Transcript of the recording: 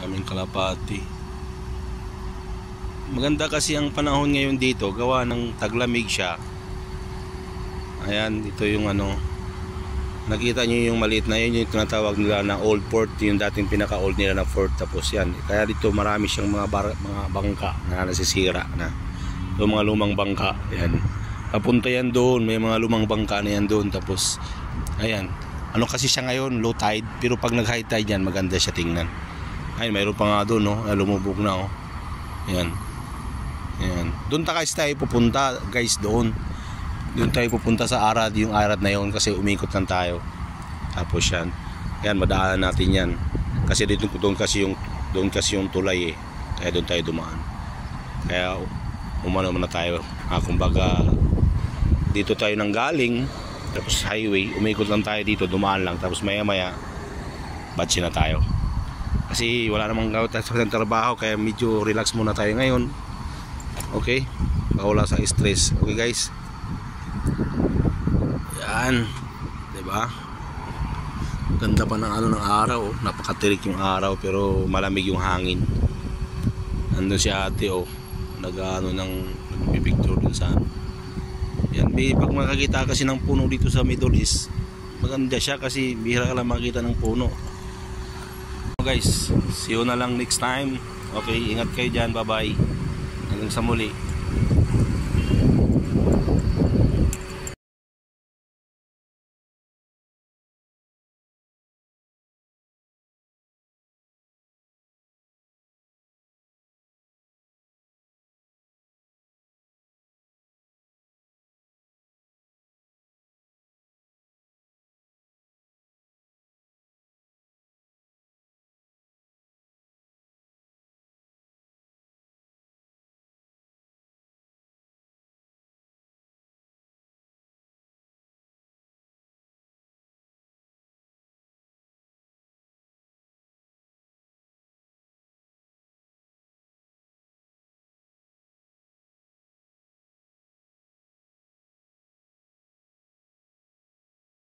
Kaming kalapati. Maganda kasi ang panahon ngayon dito, gawa ng taglamig siya. Ayan, ito yung ano, nakita nyo yung maliit na yun, yung tinatawag nila na old fort, yung dating pinaka old nila na fort. Tapos yan, kaya dito marami siyang mga bangka na nasisira na, yung mga lumang bangka. Yan, papunta yan doon, may mga lumang bangka na yan doon. Tapos ayan, ano kasi siya ngayon, low tide, pero pag nag high tide yan, maganda siya tingnan. Ayun, mayroon pa nga doon, no, lumubog na, oh. Ayan. Ayan. Doon tayo pupunta, guys, doon tayo pupunta sa Arad, yung Arad na yon, kasi umikot lang tayo. Tapos yan, yan, madaanan natin yan, kasi dito doon kasi yung tulay eh, kaya doon tayo dumaan. Kaya umano muna tayo, kumbaga dito tayo nang galing, tapos highway, umikot lang tayo dito, dumaan lang, tapos maya maya batsi na tayo, kasi wala namang gawin tayo sa trabaho, kaya medyo relax muna tayo ngayon. Okay, wala sa stress. Okay guys, yan, diba? Ganda pa ng ano ng araw, oh. Napakatirik yung araw pero malamig yung hangin. Nandun si ate, oh, nagpipicture dun sa ano. Yan, pag makakita kasi ng puno dito sa Middle East, maganda siya kasi bihira ka lang makita ng puno. Guys, see you na lang next time. Okay, ingat kayo dyan, bye bye, hanggang sa muli.